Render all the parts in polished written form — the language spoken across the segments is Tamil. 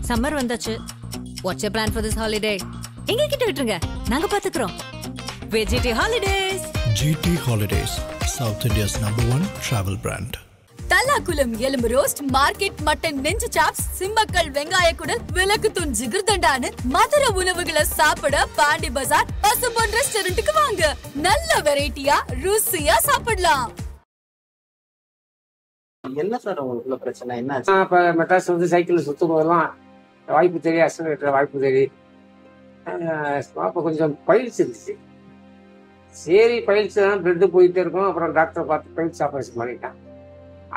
சம்மர் வந்தாச்சு. What's your plan for this holiday? எங்க கிட்ட விட்டுருங்க, நாங்க பாத்துக்கிறோம். VGT holidays. GT holidays, South India's #1 travel brand. Thallakulam எலும்பு ரோஸ்ட், மார்க்கெட் மட்டன் நெஞ்சு சாப்ஸ், சிம்மக்கல் வெங்காய குடல், விளக்கு தூண் ஜிகிர்தண்டான்னு மதுர உணவுகளை சாப்பிட பாண்டி பஜார் பசும்பொன் ரெஸ்டாரண்ட்டுக்கு வாங்க. நல்ல வெரைட்டியா ருசியா சாப்பிடலாம். என்ன சார் உங்களுக்குள்ள பிரச்சனை என்ன? இப்போ மெட்ராஸ் வந்து சைக்கிளில் சுற்றும் போதெல்லாம் வாய்ப்பு தேடி அசன் வாய்ப்பு தேடி அப்போ கொஞ்சம் பயிற்சி இருந்துச்சு. சரி பயிற்சி தான் பிளட்டு போயிட்டே இருக்கும். அப்புறம் டாக்டரை பார்த்து பயிற்சி ஆப்ரேஷன் பண்ணிட்டேன்.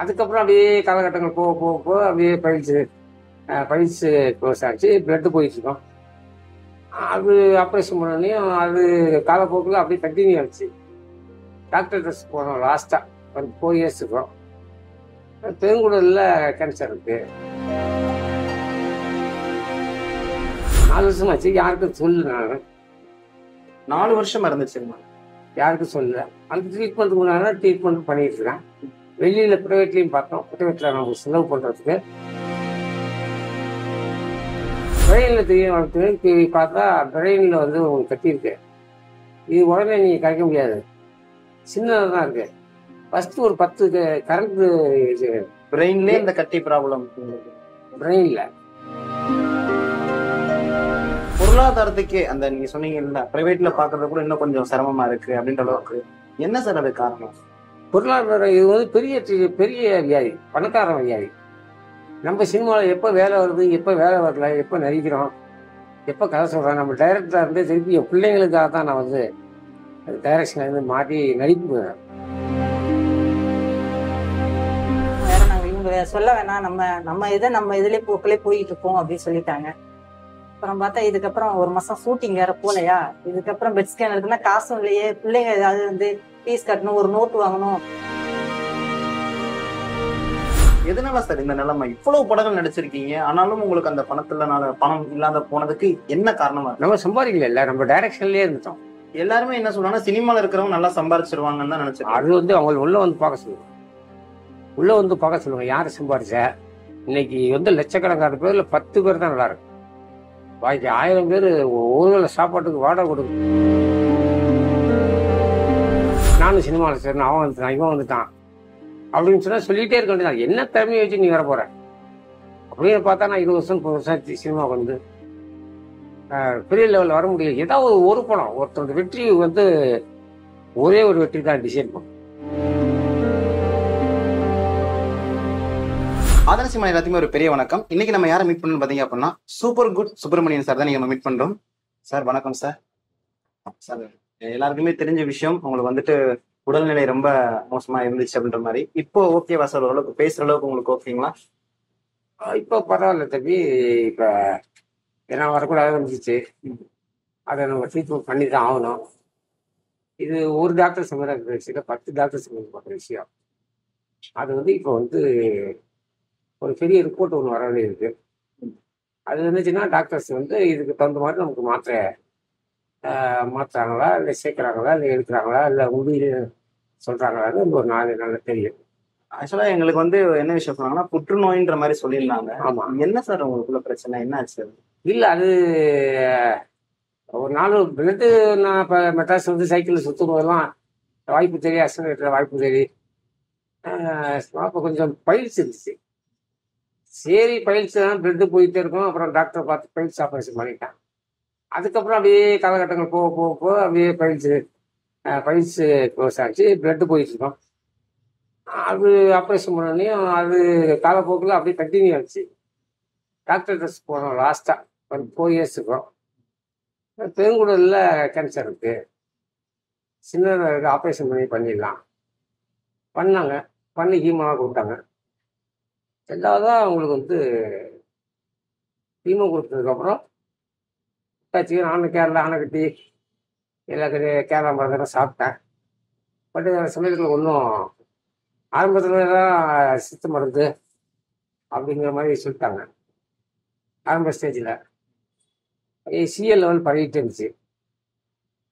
அதுக்கப்புறம் அப்படியே காலகட்டங்கள் போக போக போக அப்படியே பயிற்சி க்ளோஸ் ஆச்சு. பிளட்டு போயிட்டுருக்கோம். அது ஆப்ரேஷன் பண்ணோடனையும் அது காலப்போக்கில் அப்படியே கண்டினியூ ஆச்சு. டாக்டர் ட்ரெஸ் போனோம். லாஸ்ட்டாக ஒரு 4 years இருக்கும். பெருங்குடலில் கேன்சர் இருக்கு. 4 வருஷமாச்சு. யாருக்கும் சொல்லு, நான் 4 வருஷமா இருந்துச்சுங்களா? யாருக்கும் சொல்லல. அந்த ட்ரீட்மெண்ட்டுக்கு முன்னாடி ட்ரீட்மெண்ட் பண்ணிட்டு இருக்கேன். வெளியில் ப்ரைவேட்லேயும் பார்த்தோம். ப்ரைவேட்டில் நம்ம செலவு பண்ணுறதுக்கு பிரெயினில் தெரியும். பார்த்தா பிரெயினில் வந்து உங்களுக்கு கட்டியிருக்கு. இது உடனே நீங்கள் கரைக்க முடியாது, சின்னதாக தான் இருக்கு. ஃபஸ்ட்டு ஒரு 10 கரண்ட் பிரெயின்லேயே இந்த கட்டி ப்ராப்ளம். பிரெயினில் பொருளாதாரத்துக்கு அந்த நீங்க சொன்னீங்கல்ல பிரைவேட்ல பாக்குறது கூட இன்னும் கொஞ்சம் சிரமமா இருக்கு அப்படின்ற அளவுக்கு என்ன சார் அது காரணம்? பொருளாதாரம் இது வந்து பெரிய வியாதி, பணக்கார வியாதி. நம்ம சினிமாவில் எப்போ வேலை வருது, எப்போ வேலை வரல, எப்போ நடிக்கிறோம், எப்போ கதை சொல்கிறோம். நம்ம டைரக்டராக இருந்து திருப்பி என் பிள்ளைங்களுக்காக தான் நான் வந்து டைரக்ஷனில் இருந்து மாற்றி நடிப்பு. வேற நாங்கள் இவங்க சொல்ல வேணாம், நம்ம இதுலேயே போக்கிலே போயிட்டு இருக்கோம் அப்படின்னு சொல்லிட்டாங்க. அப்புறம் பார்த்தா இதுக்கப்புறம் 1 மாசம் ஷூட்டிங் வேற போலையா. இதுக்கப்புறம் பெட் ஸ்கேன் இருக்குன்னா காசும் இல்லையே. பிள்ளைங்க ஏதாவது வந்து ஃபீஸ் கட்டணும், ஒரு நோட்டு வாங்கணும். எதனால சார் இந்த நிலைமை? இவ்வளவு படங்கள் நடிச்சிருக்கீங்க, ஆனாலும் உங்களுக்கு அந்த பணம் இல்லாத போனதுக்கு என்ன காரணமா இருக்கு? நம்ம சம்பாதிக்கல, நம்ம டைரக்ஷன்லயே இருந்துட்டோம். எல்லாருமே என்ன சொல்றாங்கன்னா சினிமால இருக்கிறவங்க நல்லா சம்பாதிச்சிருவாங்கன்னு தான் நினைச்சிருக்கேன். அது வந்து அவங்க உள்ள வந்து பார்க்க சொல்லுவாங்க. யாரு சம்பாதிச்ச? இன்னைக்கு வந்து லட்சக்கணக்கான பேர்ல 10 பேர் தான் நல்லா இருக்கு. பாக்கி 1000 பேர் ஒரு வேளை சாப்பாட்டுக்கு வாடகை கொடுக்கும். நானும் சினிமாவில் சேர்ந்தேன், அவன் வந்துட்டான், இவன் வந்துட்டான் அப்படின்னு சொன்னா சொல்லிட்டே இருக்க வேண்டியதான். என்ன திறமையை வச்சு நீ வர போற அப்படின்னு பார்த்தா நான் 20 வருஷம் 30 வருஷம் சினிமாவுக்கு வந்து பெரிய லெவலில் வர முடியல. ஏதாவது ஒரு படம் ஒருத்தரோட வெற்றி வந்து ஒரே ஒரு வெற்றி தான் டிசைன் பண்ணும். ஆதரசிமா எல்லாத்தையுமே ஒரு பெரிய வணக்கம். இன்னைக்கு நம்ம யாரை மீட் பண்ணணும்னு பாத்தீங்க அப்படின்னா சூப்பர் குட் சுப்பிரமணியன் சார் தான் நீங்க மீட் பண்றோம். சார் வணக்கம் சார். சார் எல்லாருக்குமே தெரிஞ்ச விஷயம், உங்களுக்கு வந்துட்டு உடல்நிலை ரொம்ப மோசமா இருந்துச்சு அப்படின்ற மாதிரி. இப்போ ஓகேவா சார்? ஓரளவுக்கு பேசுற அளவுக்கு உங்களுக்கு ஓகேங்களா? இப்போ பரவாயில்ல தம்பி. இப்போ ஏன்னா வரக்கூடாது வந்துச்சு, அதை நம்ம ட்ரீட்மெண்ட் பண்ணி தான் ஆகணும். இது ஒரு டாக்டர் சம்பந்தப்பட்ட விஷயம், 10 டாக்டர் சம்பந்தப்பட்ட விஷயம். அது வந்து இப்போ வந்து ஒரு பெரிய ரிப்போர்ட் ஒன்று வர வேண்டியிருக்கு. அது வந்துச்சுன்னா டாக்டர்ஸ் வந்து இதுக்கு தகுந்த மாதிரி நமக்கு மாற்றுறாங்களா, இல்லை சேர்க்குறாங்களா, இல்லை எடுக்கிறாங்களா, இல்லை உண்மையிலே சொல்கிறாங்களான்னு ஒரு 4 நாள் தெரியும். ஆக்சுவலா எங்களுக்கு வந்து என்ன விஷயம் சொன்னாங்கன்னா புற்றுநோயின்ற மாதிரி சொல்லியிருந்தாங்க. ஆமா. என்ன சார் உங்களுக்குள்ள பிரச்சனை என்ன ஆச்சு? இல்லை அது ஒரு நாள் பிளட்டு நான் இப்போ மெட்ராஸ் வந்து சைக்கிளில் சுற்றும் போதெல்லாம் வாய்ப்பு தேடி அசன் வாய்ப்பு தேடி அப்போ கொஞ்சம் பயிற்சி இருந்துச்சு. சரி பயிற்சி தான் பிளட்டு போயிட்டே இருக்கும். அப்புறம் டாக்டரை பார்த்து பயிற்சி ஆப்ரேஷன் பண்ணிட்டேன். அதுக்கப்புறம் அப்படியே காலகட்டங்கள் போக போக போக அப்படியே பயிற்சி க்ளோஸ் ஆச்சு. பிளட்டு போயிட்டுருக்கோம். அது ஆப்ரேஷன் பண்ணோடனையும் அது காலப்போக்கில் அப்படியே கண்டினியூ ஆச்சு. டாக்டர் ட்ரெஸ் போனோம். லாஸ்ட்டாக ஒரு 4 years இருக்கும். பெருங்குடலில் கேன்சர் இருக்குது. சின்னதாக ஆப்ரேஷன் பண்ணிடலாம் பண்ணாங்க. பண்ணி ஹீமோவாக கொடுத்தாங்க. ரெண்டாவதாக அவங்களுக்கு வந்து ஹீமோ கொடுத்ததுக்கப்புறம் நானும் கேரளா ஆனைக்கட்டி எல்லா கேரளா மருந்தெல்லாம் சாப்பிட்டேன். பட் அந்த சமயத்தில் ஒன்றும் ஆரம்பத்தில் தான் சித்த மருந்து அப்படிங்கிற மாதிரி சொல்லிட்டாங்க. ஆரம்ப ஸ்டேஜில் சிஎல் லெவல் பரவிட்டு இருந்துச்சு.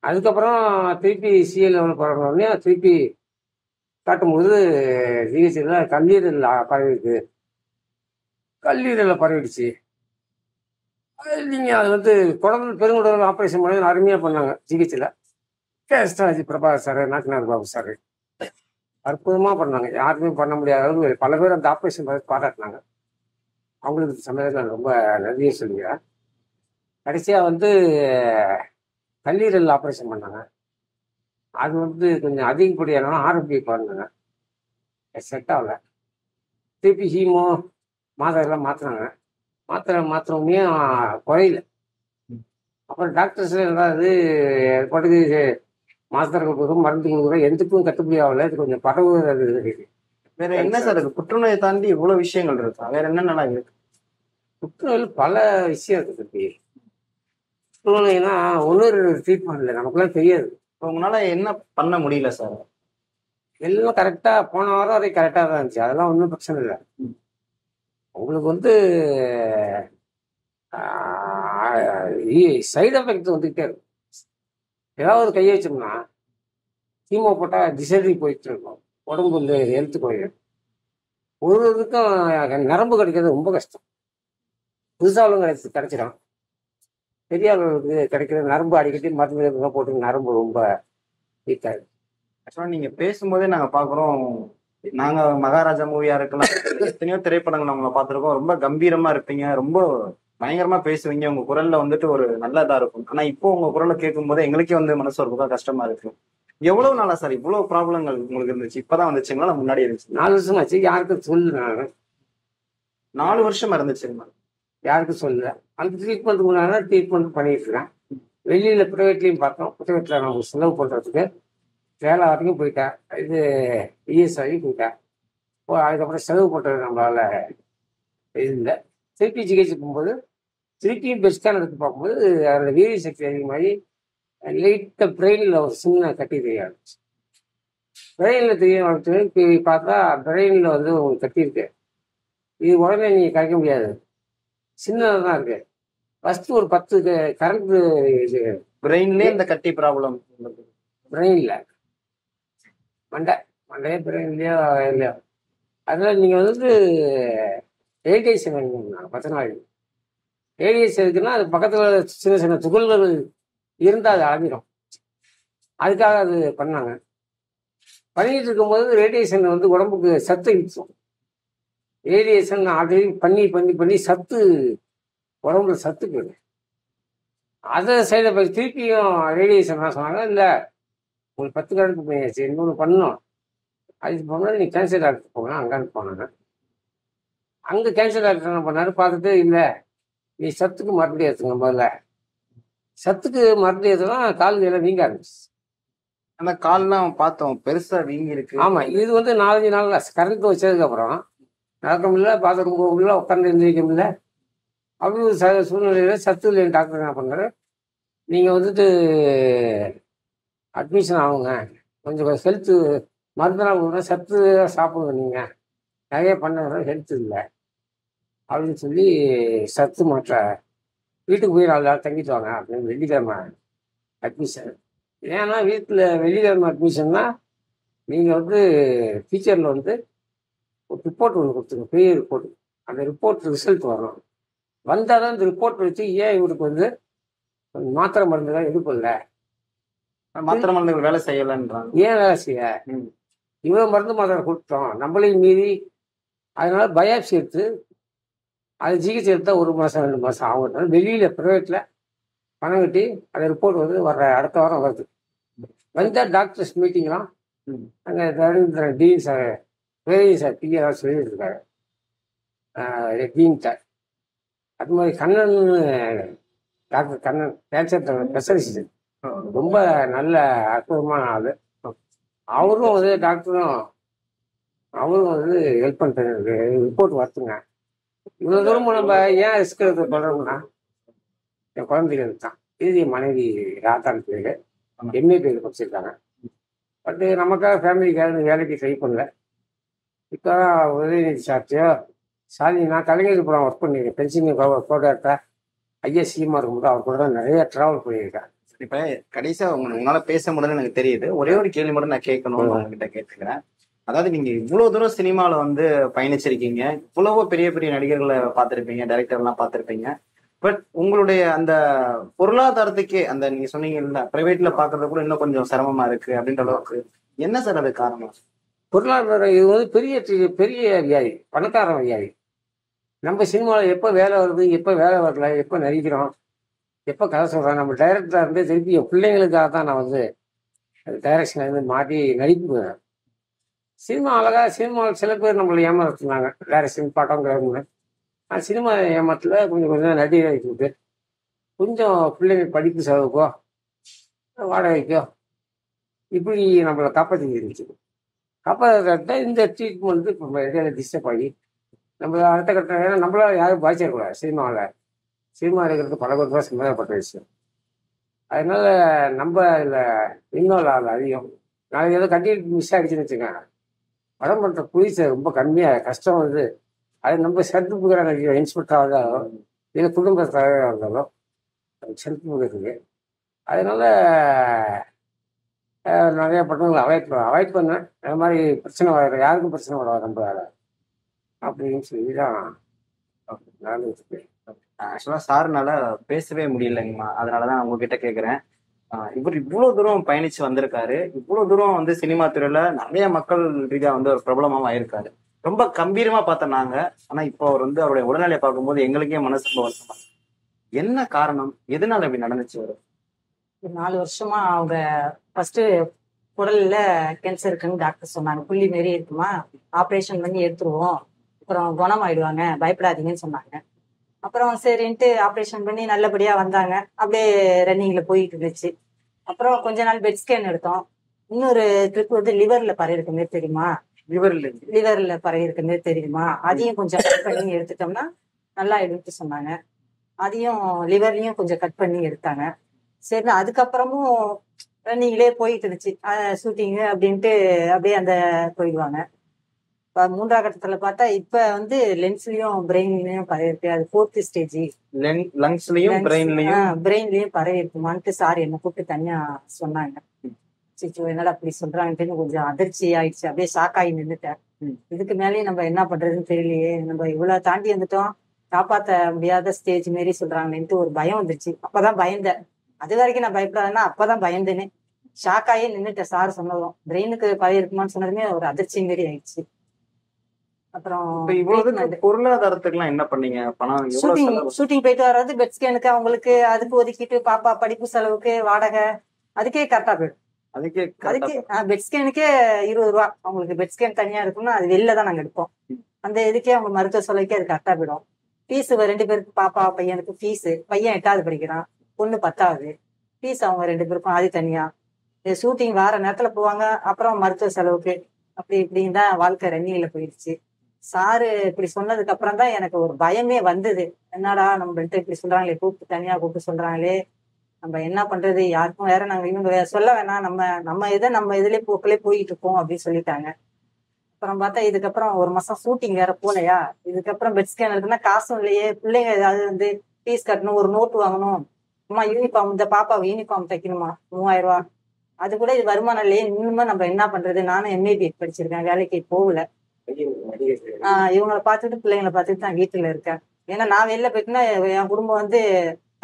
அதுக்கப்புறம் திருப்பி சிஎல் லெவல் பரவினோடனே திருப்பி காட்டும்போது ஜிஹெச்சில் கல்லீரல் பரவிடுச்சு. நீங்கள் அது வந்து குடல் பெருங்குடல் ஆப்ரேஷன் பண்ணி அருமையாக பண்ணாங்க சிகிச்சையில். கேஸ்டாஜி பிரபாகர் சார், நாகநாத் பாபு சார் அற்புதமாக பண்ணாங்க. யாருமே பண்ண முடியாத அளவுக்கு பல பேர் அந்த ஆப்ரேஷன் பாராட்டினாங்க. அவங்களுக்கு சமயத்தில் நான் ரொம்ப நன்றியை சொல்லிக்கிறேன். கடைசியாக வந்து கல்லீரல் ஆப்ரேஷன் பண்ணாங்க. அது வந்து கொஞ்சம் அதிகப்படியான ஆரோக்கியம் பண்ணாங்க, செட் ஆகலை. திருப்பி ஹீமோ மாத்திரைலாம் மாற்றினாங்க. மாத்திரவுமே குறையில. அப்புறம் டாக்டர்ஸ் ஏதாவது பாட்டுக்கு மாத்திரை கொடுக்குறோம், மருந்து கொடுக்குறோம், எதுக்கும் கட்டுப்படி ஆகலை. இது கொஞ்சம் பரவுறது. வேற என்ன சார் இருக்கு? புற்றுநோயை தாண்டி இவ்வளவு விஷயங்கள் இருக்கா? வேற என்னென்ன இருக்கு? புற்றுநோயில் பல விஷயம் இருக்குது. புற்றுநோய்னா ஒன்று ட்ரீட்மெண்ட் இல்லை, நமக்குலாம் தெரியாது. உங்களால என்ன பண்ண முடியல சார்? எல்லாம் கரெக்டாக போன வாரம் வரை கரெக்டாக தான் இருந்துச்சு. அதெல்லாம் ஒன்றும் பிரச்சனை இல்லை. உங்களுக்கு வந்து சைடு எஃபெக்ட் வந்துக்கிட்டே இருக்கும். ஏதாவது ஒரு கையை வச்சோம்னா கீமோ போட்டால் டிசைரி போயிட்டு இருக்கும், உடம்பு வந்து ஹெல்த்து போயிடும். ஒரு இதுக்கும் நரம்பு கிடைக்கிறது ரொம்ப கஷ்டம். புதுசாக கிடைச்சிடும். பெரிய அளவுக்கு கிடைக்கிறது நரம்பு அடிக்கடி மருந்து போட்டு நரம்பு ரொம்ப வீக்காது. ஆக்சுவலாக நீங்கள் பேசும்போதே நாங்கள் பார்க்குறோம், நாங்கள் மகாராஜா மூவியாக இருக்கலாம், எத்தனையோ திரைப்படங்கள் அவங்கள பார்த்துருக்கோம். ரொம்ப கம்பீரமாக இருப்பீங்க, ரொம்ப பயங்கரமாக பேசுவீங்க. உங்கள் குரலில் வந்துட்டு ஒரு நல்லதாக இருக்கும். ஆனால் இப்போ உங்கள் குரலை கேட்கும்போது எங்களுக்கே வந்து மனசு ஒரு பக்கம் கஷ்டமாக இருக்கும். எவ்வளவு நாளா சார் இவ்வளோ ப்ராப்ளங்கள் உங்களுக்கு இருந்துச்சு? இப்போதான் வந்துச்சுங்களா, முன்னாடி இருந்துச்சு? 4 வருஷம் ஆச்சு. யாருக்கும் சொல்லு, 4 வருஷமா இருந்துச்சுங்களா? யாருக்கும் சொல்லல. அந்த ட்ரீட்மெண்ட்டுக்கு முன்னாடி ட்ரீட்மெண்ட் பண்ணிட்டு இருக்கேன். வெளியில் ப்ரைவேட்லேயும் பார்த்தோம். ப்ரைவேட்டில் நம்ம செலவு பண்ணுறதுக்கு வேலை வரைக்கும் போயிட்டேன். இது இஎஸ்ஐ போயிட்டேன். அதுக்கப்புறம் செலவு பண்ணுறது நம்மளால் இது இல்லை. திருப்பி சிகிச்சை போகும்போது திருப்பியும் பெஸ்ட்டான எடுத்து பார்க்கும்போது அதில் வீரிய சக்தி அதிகமாகி லைட்டாக பிரெயினில் ஒரு சின்ன கட்டி தெரிய ஆரம்பிச்சு. பிரெயினில் தெரிய ஆரம்பிச்சு பார்த்தா பிரெயினில் வந்து உங்களுக்கு கட்டி இருக்கு. இது உடனே நீங்கள் கரைக்க முடியாது, சின்னதாக தான் இருக்கு. ஃபஸ்ட்டு ஒரு 10 கரண்ட் இது பிரெயின்லேயே இந்த கட்டி ப்ராப்ளம். பிரெயினில் மண்டையே பிரெயின்லையோ இல்லையோ. அதனால் நீங்கள் வந்து ரேடியேஷன் வேணுங்க 10 நாள். ரேடியேஷன் இருக்குன்னா அது பக்கத்தில் சின்ன சின்ன துகள்கள் இருந்தால் அது அழிஞ்சிடும். அதுக்காக அது பண்ணாங்க. பண்ணிட்டு இருக்கும்போது ரேடியேஷன் வந்து உடம்புக்கு சத்து இழுக்கும். ரேடியேஷன் ஆல்ரெடி பண்ணி சத்து உடம்புல சத்து போயிடும். அதை சைடு எஃபெக்ட் திருப்பியும் ரேடியேஷன் என்ன சொன்னாங்க, இல்லை உங்களுக்கு 10 கரண்ட் பண்ணியாச்சு, இன்னொன்று பண்ணணும். அதுக்கு போனால் நீங்கள் கேன்சர் டாக்டர் போங்க, அங்கே போனாங்க. அங்கே கேன்சர் டாக்டர் என்ன பண்ணாரு, பார்த்துட்டு இல்லை நீ சத்துக்கு மருந்து ஏற்றுங்க. முதல்ல சத்துக்கு மருந்து ஏற்றுனா கால் எல்லாம் வீங்க ஆரம்பிச்சு. அந்த கால்லாம் பார்த்தோம் பெருசாக வீங்கி இருக்கு. ஆமாம், இது வந்து 4-5 நாள் கரண்ட் வச்சதுக்கப்புறம் நடக்க முடியல, பாத்ரூம் போக முடியல, உட்காந்து எழுந்திரிக்க முடியல. அப்படி ஒரு சூழ்நிலையில் சத்து இல்லைன்னு டாக்டர் என்ன பண்ணாரு, நீங்கள் வந்துட்டு அட்மிஷன் ஆகுங்க, கொஞ்சம் ஹெல்த்து மருந்தெல்லாம் கொடுங்க, சத்து சாப்பிடுங்க, நீங்கள் நிறைய பண்ண ஹெல்த் இல்லை அப்படின்னு சொல்லி சத்து மாற்ற வீட்டுக்கு போய் 4 நாள் தங்கிட்டு வாங்க அப்படின்னு வெள்ளிக்கிழமை அட்மிஷன். ஏன்னா வீட்டில் வெள்ளிக்கிழமை அட்மிஷன்னா நீங்கள் வந்து டீச்சரில் வந்து ஒரு ரிப்போர்ட் ஒன்று கொடுத்துருங்க, பெரிய ரிப்போர்ட். அந்த ரிப்போர்ட் ரிசல்ட் வரணும். வந்தால் தான் இந்த ரிப்போர்ட் வச்சு ஏன் இவருக்கு வந்து மாத்திரை மருந்துகள் எடுக்கல, மாத்திரை மருந்துகள் வேலை செய்யலைன்றாங்க. ஏன் வேலை செய்ய, இவ்வளோ மருந்து மாத்திரை கொடுத்தோம் நம்மளையும் மீறி. அதனால பயாப்சி எடுத்து அது சிகிச்சை எடுத்தால் 1 மாதம் 2 மாதம் ஆகும். வெளியில் ப்ரைவேட்டில் பணம் கட்டி அந்த ரிப்போர்ட் வந்து அடுத்த வாரம் வருது. வந்தால் டாக்டர்ஸ் மீட்டிங்லாம் அங்கே ரவீந்திரன் டீன் சார், வேலையை சார் பிஆர் சொல்லிட்டு இருக்காரு டீன் சார். அது மாதிரி Kannan doctor Kannan cancer specialist, ரொம்ப நல்ல அற்புதமான ஆள். அவரும் வந்து டாக்டரும் அவரும் வந்து ஹெல்ப் பண்ணுறது ரிப்போர்ட் வரத்துங்க. இவ்வளோ தூரம் நம்ம ஏன் ரிஸ்க் எடுத்து பண்ணுறோம்னா என் குழந்தைகள் தான். இது என் மனைவி ராத்தான் பேர், எம்ஏ பேர் படிச்சிருக்காங்க. பட் நமக்காக ஃபேமிலிக்காக வேலைக்கு ட்ரை பண்ணல. இப்போ உதயநிதி சார்ஜோ நான் கலைஞர் படம் ஒர்க் பண்ணியிருக்கேன். பென்சிங் கோடாட்டா ஐஎஸ்சிஎம்மா இருக்கும்போது அவர் கூட தான் நிறைய ட்ராவல் பண்ணியிருக்கேன். இப்போ கடைசியாக உங்களால் பேச முடியுதுன்னு எனக்கு தெரியுது. ஒரே ஒரு கேள்வி மட்டும் நான் கேட்கணும்னு உங்ககிட்ட கேட்டுக்கிறேன். அதாவது நீங்கள் இவ்வளோ தூரம் சினிமாவில் வந்து பயணிச்சிருக்கீங்க, இவ்வளவோ பெரிய பெரிய நடிகர்களை பார்த்துருப்பீங்க, டைரக்டர்லாம் பார்த்துருப்பீங்க. பட் உங்களுடைய அந்த பொருளாதாரத்துக்கே அந்த நீங்க சொன்னீங்கல்ல பிரைவேட்ல பாக்குறது கூட இன்னும் கொஞ்சம் சிரமமா இருக்கு அப்படின்ற அளவுக்கு என்ன சார் அது காரணம்? பொருளாதாரம் இது வந்து பெரிய வியாதி, பணக்கார வியாதி. நம்ம சினிமாவில் எப்போ வேலை வருது, எப்போ வேலை வரல, எப்போ நடிக்கிறோம், எப்போ கதை சொல்கிறோம். நம்ம டைரக்டராக இருந்து திருப்பி என் பிள்ளைங்களுக்காக தான் நான் வந்து டைரக்ஷனில் இருந்து மாற்றி நடிப்பு. சினிமா அழகாக சினிமாவில் சில பேர் நம்மளை ஏமாத்துனாங்க, டைரக்ஷன் படங்கிறவங்க. நான் சினிமா ஏமாத்தில் கொஞ்சம் கொஞ்சம் நடிகை வைக்கிட்டு கொஞ்சம் பிள்ளைங்க படிப்பு செலவுக்கோ வாடகைக்கோ இப்படி நம்மளை காப்பாற்றி இருந்துச்சு. காப்பாற்ற இந்த ட்ரீட்மெண்ட்டு இப்போ இடையில டிஸ்டர்ப் ஆகி நம்ம அடுத்த கட்டம். ஏன்னா நம்மளால யாரும் பாதிச்சிடக்கூடாது. சினிமா இருக்கிறது பல கோடி ரூபா சம்மந்தப்பட்ட விஷயம். அதனால நம்ம இதில் இன்வால்வ் ஆகல அதிகம். நாளைக்கு ஏதோ கட்டிட்டு மிஸ் ஆகிடுச்சுன்னு வச்சுக்கோங்க, படம் பண்ணுற புலிஸை ரொம்ப கம்மியாக கஷ்டம் வந்து அது நம்ம செலுத்து புகிறாங்க. இன்ஸ்பெக்டராக இருந்தாலும் இல்லை குடும்ப தலைவராக இருந்தாலும் செலுத்து புகிறது. அதனால நிறைய படங்களை அவாய்ட் பண்ணேன். அது மாதிரி பிரச்சனை வர யாருக்கும் பிரச்சனை வராது நம்மளால அப்படின்னு சொல்லி தான் நடந்துட்டு. ஆக்சுவலா சார்னால பேசவே முடியலைங்கம்மா, அதனாலதான் உங்ககிட்ட கேட்குறேன். இவர் இவ்வளவு தூரம் பயணிச்சு வந்திருக்காரு, இவ்வளவு தூரம் வந்து சினிமா துறையில நிறைய மக்கள் ரீதியா வந்து ஒரு பிரபலமாவும் ஆயிருக்காரு. ரொம்ப கம்பீரமா பார்த்தோம் நாங்க. ஆனா இப்போ அவர் வந்து அவருடைய உடல்நிலையை பார்க்கும்போது எங்களுக்கே மனசு ரொம்ப வருத்தமா. என்ன காரணம், எதனால இப்படி நடந்துச்சு? ஒரு 4 வருஷமா அவங்க ஃபர்ஸ்ட் குடல்ல கேன்சர் இருக்குன்னு டாக்டர் சொன்னாங்க. புள்ளி மாரி இருக்குமா, ஆப்ரேஷன் பண்ணி எடுத்துருவோம், அப்புறம் குணமாயிடுவாங்க, பயப்படாதீங்கன்னு சொன்னாங்க. அப்புறம் சரின்ட்டு ஆப்ரேஷன் பண்ணி நல்லபடியா வந்தாங்க. அப்படியே ரன்னிங்ல போயிட்டு இருந்துச்சு. அப்புறம் கொஞ்ச நாள் பெட் ஸ்கேன் எடுத்தோம். இன்னொரு ட்ரிப் வந்து லிவர்ல பறை இருக்க மாதிரி தெரியுமா, லிவர்ல பறை இருக்க மாதிரி தெரியுமா, அதையும் கொஞ்சம் கட் பண்ணி எடுத்துட்டோம்னா நல்லா எடுத்து சொன்னாங்க. அதையும் லிவர்லயும் கொஞ்சம் கட் பண்ணி எடுத்தாங்க. சரி, அதுக்கப்புறமும் ரன்னிங்லேயே போயிட்டு இருந்துச்சு ஷூட்டிங்கு அப்படின்ட்டு அப்படியே அந்த போயிடுவாங்க. இப்போ 3ஆம் கட்டத்துல பார்த்தா இப்ப வந்து லென்ஸ்லயும் பிரெயின்லயும் பறை இருக்கு. அது 4th ஸ்டேஜ். லங்ஸ்லயும் பிரெயின்லயும் பறை இருக்குமான்ட்டு சார் என்ன கூப்பிட்டு தனியா சொன்னாங்க. சிச்சோ என்னடா அப்படி சொல்றாங்கன்னு கொஞ்சம் அதிர்ச்சி ஆயிடுச்சு. அப்படியே ஷாக் ஆகி நின்றுட்டேன். இதுக்கு மேலேயும் நம்ம என்ன பண்றதுன்னு தெரியலையே, நம்ம இவ்வளவு தாண்டி வந்துட்டோம், காப்பாற்ற முடியாத ஸ்டேஜ் மாரி சொல்றாங்கன்ட்டு ஒரு பயம் வந்துருச்சு. அப்பதான் பயந்தேன். அது வரைக்கும் நான் பயப்படாதுன்னா அப்பதான் பயந்தேனே. ஷாக் ஆகி நின்றுட்டேன் சார் சொன்னதும். பிரெயினுக்கு பறை இருக்குமான்னு சொன்னதுமே ஒரு அதிர்ச்சி மாரி ஆயிடுச்சு. அப்புறம் பொருளாதாரத்துக்கு எல்லாம் என்ன பண்ணீங்க? பணம் ஷூட்டிங் போயிட்டு வர்றது, பெட் ஸ்கேனுக்கு அவங்களுக்கு அதுக்கு ஒதுக்கிட்டு, பாப்பா படிப்பு செலவுக்கு வாடகை அதுக்கே கரெக்டா போயிடும். அதுக்கு பெட் ஸ்கேனுக்கே 20 ரூபா. அவங்களுக்கு பெட் ஸ்கேன் தனியா இருக்கும்னா அது வெளில தான் நாங்க எடுப்போம். அந்த இதுக்கே அவங்க மருத்துவ செலவுக்கே அது கரெக்டா போயிடும். ஃபீஸ் 2 பேருக்கு, பாப்பா பையனுக்கு ஃபீஸ். பையன் 8வது படிக்கிறான், பொண்ணு 10வது. ஃபீஸ் அவங்க 2 பேருக்கும் அது தனியா. ஷூட்டிங் வார நேரத்துல போவாங்க. அப்புறம் மருத்துவ செலவுக்கு அப்படி இப்படின்னு தான் வாழ்க்கை ரன்னிங்ல போயிடுச்சு. சாரு இப்படி சொன்னதுக்கு அப்புறம் தான் எனக்கு ஒரு பயமே வந்தது. என்னடா நம்ம இப்படி சொல்றாங்களே, தனியா கூப்பிட்டு சொல்றாங்களே, நம்ம என்ன பண்றது, யாருக்கும் வேற நாங்க இவங்க சொல்ல வேணாம், நம்ம இதுலயே போக்கிலே போயிட்டு இருக்கோம் அப்படின்னு சொல்லிட்டாங்க. அப்புறம் பார்த்தா இதுக்கப்புறம் 1 மாசம் ஷூட்டிங் வேற போலையா. இதுக்கப்புறம் பெட் ஸ்கேன் இருக்குன்னா காசும் இல்லையே. பிள்ளைங்க ஏதாவது வந்து ஃபீஸ் கட்டணும், ஒரு நோட்டு வாங்கணும், அம்மா யூனிஃபார்ம், இந்த பாப்பாவை யூனிஃபார்ம் தைக்கணுமா 3000 ரூபா. அது கூட இது வருமானம் இல்லையே. இன்னுமே நம்ம என்ன பண்றது. நானும் MABA படிச்சிருக்கேன், வேலைக்கு போகல. இவங்களை பார்த்துட்டு பிள்ளைங்களை பார்த்துட்டு தான் வீட்டுல இருக்கேன். ஏன்னா நான் வெளில போயிட்டுன்னா என் குடும்பம் வந்து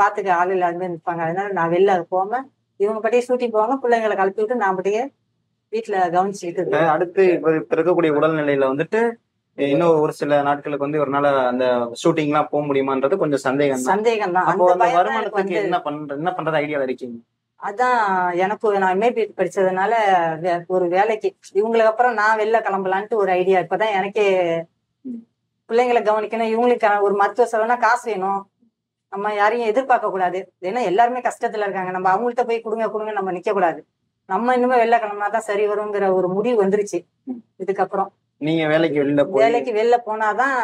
பாத்துக்க ஆள் இல்லாத நிற்பாங்க. அதனால நான் வெளில போகாம இவங்க பட்டியே ஷூட்டிங் போவாங்க, பிள்ளைங்களை கலப்பி விட்டு நான் பட்டியே வீட்டுல கவனிச்சுக்கிட்டு. அடுத்து இப்ப இருக்கக்கூடிய உடல்நிலையில வந்துட்டு இன்னும் ஒரு சில நாட்களுக்கு வந்து ஒரு நாள் அந்த ஷூட்டிங் எல்லாம் போக முடியுமான்றது கொஞ்சம் சந்தேகம் தான். வருமானத்துக்கு என்ன பண்றது ஐடியால இருக்கீங்க? அதான் எனக்கு நான் MABA படிச்சதுனால ஒரு வேலைக்கு இவங்களுக்கு அப்புறம் நான் வெளில கிளம்பலான்ட்டு ஒரு ஐடியா. இப்பதான் எனக்கே பிள்ளைங்களை கவனிக்கணும், இவங்களுக்கு ஒரு மருத்துவ செலவுனா காசு வேணும். நம்ம யாரையும் எதிர்பார்க்க கூடாது. ஏன்னா எல்லாருமே கஷ்டத்துல இருக்காங்க. நம்ம அவங்கள்ட்ட போய் கொடுங்க நம்ம நிக்க கூடாது. நம்ம இன்னுமே வெளில கிளம்பினாதான் சரி வருங்கிற ஒரு முடிவு வந்துருச்சு. இதுக்கப்புறம் நீங்க வேலைக்கு வெளில போனாதான்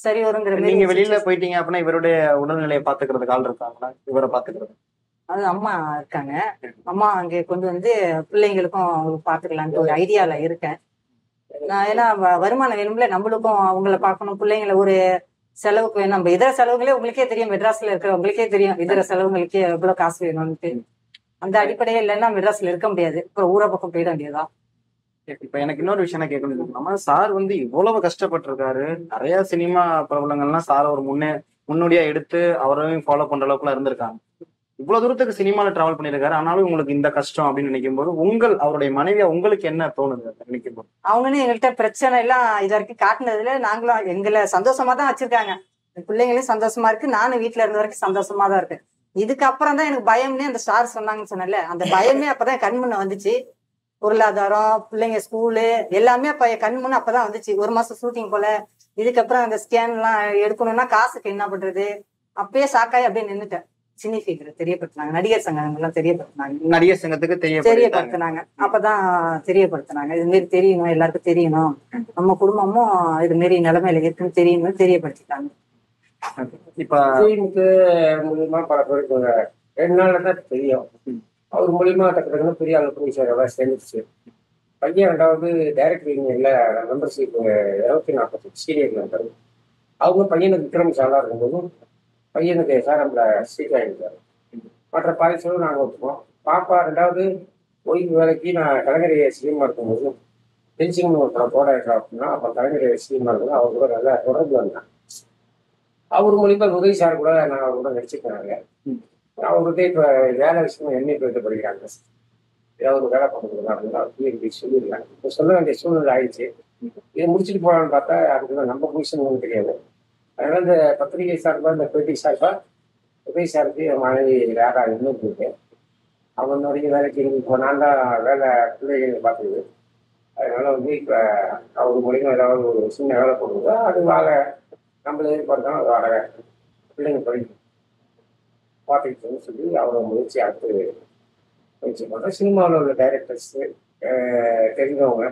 சரி வருங்கிற. நீங்க வெளியில போயிட்டீங்க அப்படின்னா இவருடைய உடல்நிலையை பாத்துக்கிறதுக்கு ஆள் இருக்காங்களா? இவரை பாத்துக்கிறது அது அம்மா இருக்காங்க. அம்மா அங்கே கொண்டு வந்து பிள்ளைங்களுக்கும் பாத்துக்கலான்ட்டு ஒரு ஐடியால இருக்கேன் நான். ஏன்னா வருமானம் வேணும்ல, நம்மளுக்கும் அவங்கள பார்க்கணும், பிள்ளைங்களை ஒரு செலவுக்கு வேணும். நம்ம இதர செலவுகளே உங்களுக்கே தெரியும், மெட்ராஸ்ல இருக்கிற உங்களுக்கே தெரியும் இதர செலவுகளுக்கு எவ்வளவு காசு வேணும்னுட்டு. அந்த அடிப்படையே இல்லைன்னா மெட்ராஸ்ல இருக்க முடியாது. அப்புறம் ஊரா பக்கம் போயிட வேண்டியதுதான். இப்ப எனக்கு இன்னொரு விஷயம் என்ன கேட்கணும், நம்ம சார் வந்து இவ்வளவு கஷ்டப்பட்டிருக்காரு. நிறைய சினிமா பிரபலங்கள்லாம் சார் முன்னோடியா எடுத்து அவரையும் ஃபாலோ பண்ற அளவுக்குலாம் இருந்திருக்காங்க. இவ்வளவு தூரத்துக்கு சினிமால டிராவல் பண்ணியிருக்காரு. ஆனாலும் உங்களுக்கு இந்த கஷ்டம் அப்படின்னு நினைக்கும் போது அவருடைய மனைவியா உங்களுக்கு என்ன தோணுது நினைக்கும் போது? அவங்கன்னு எங்கள்கிட்ட பிரச்சனை எல்லாம் இது வரைக்கும் காட்டினதுல நாங்களும் எங்களை சந்தோஷமா தான் வச்சிருக்காங்க. பிள்ளைங்களையும் சந்தோஷமா இருக்கு, நானும் வீட்டுல இருந்த வரைக்கும் சந்தோஷமா தான் இருக்கு. இதுக்கப்புறம் தான் எனக்கு பயம்னே அந்த ஸ்டார் சொன்னாங்கன்னு சொன்னல, அந்த பயமே அப்பதான் கண்முன்ன வந்துச்சு. பொருளாதாரம், பிள்ளைங்க ஸ்கூலு எல்லாமே அப்ப கண்முன்னு அப்பதான் வந்துச்சு. 1 மாசம் ஷூட்டிங் போல. இதுக்கப்புறம் அந்த ஸ்கேன் எல்லாம் எடுக்கணும்னா காசுக்கு என்ன பண்றது, அப்பயே சாக்காய் அப்படியே நின்னுட்டேன். சினி ஃபீல்டு தெரியப்படுத்தினாங்க, நடிகர் சங்கம் எல்லாம் தெரியப்படுத்தினாங்க, நடிகர் சங்கத்துக்கு தெரியப்படுத்தினாங்க. அப்பதான் தெரியப்படுத்தினாங்க, இது மாரி தெரியணும், எல்லாருக்கும் தெரியணும், நம்ம குடும்பமும் இது மாரி நிலைமையில இருக்குன்னு தெரியணும், தெரியப்படுத்திட்டாங்க. இப்ப மூலியமா பல பேருக்கு 2 நாள்ல தான் தெரியும். அவர் மூலியமா கத்துக்கிறதுனா பெரிய ஆளு போய் சேரலாம் சேர்ந்துச்சு. பையன் 2வது டைரக்டர் யூனியன்ல மெம்பர்ஷிப் 240 சீனியர் மெம்பர். அவங்க பையனுக்கு விக்ரம் சாலா இருக்கும்போதும் பையனுக்கு சாரம்ல சீட் ஆகிருக்காரு. மற்ற பாதிச்சலும் நாங்கள் ஒத்துப்போம். பாப்பா 2வது ஓய்வு வேலைக்கு நான் கலைஞர் சினிமா இருக்கும்போது பென்சிங் ஒருத்தர் போட அப்படின்னா அப்போ கலைஞர் சினிமா இருக்கும்போது அவர் கூட நல்லா தொடர்பு வந்தேன். அவர் மூலியமா உதவி சார் கூட நான் அவர் கூட நடிச்சுக்கிறாங்க. அவர்கிட்ட இப்போ வேலை விஷயமா எண்ணெய் போயிட்டு படிக்கிறாங்க. ஏதாவது ஒரு வேலை பண்ணுறது அப்படின்னா அவர் சொல்லியிருக்காங்க. இப்போ சொல்ல வேண்டிய சூழ்நிலை ஆயிடுச்சு. இதை முடிச்சுட்டு போகலான்னு பார்த்தா அதுக்கு நம்ம பொசிஷன் ஒன்றும் தெரியாது. அதனால இந்த பத்திரிகை சார்பாக இந்த பேட்டி சார்பாக உதவி சாருக்கு மனைவி வேற இன்னும் இருக்கு. அவனுடைய வேலைக்கு இப்போ நான் தான் வேலை பிள்ளைகள் பார்த்துக்குது. அதனால வந்து இப்போ அவர் மூலியமா ஏதாவது ஒரு சின்ன வேலை போடுறதோ அது வாழை நம்மள எதிர்பார்த்தோம். அது வாடகை பிள்ளைங்க படிக்கும் பார்த்துக்கிட்டோன்னு சொல்லி அவரை முயற்சி அடுத்து முயற்சி பண்ணுறோம். சினிமாவில் உள்ள டைரக்டர்ஸு தெரிஞ்சவங்க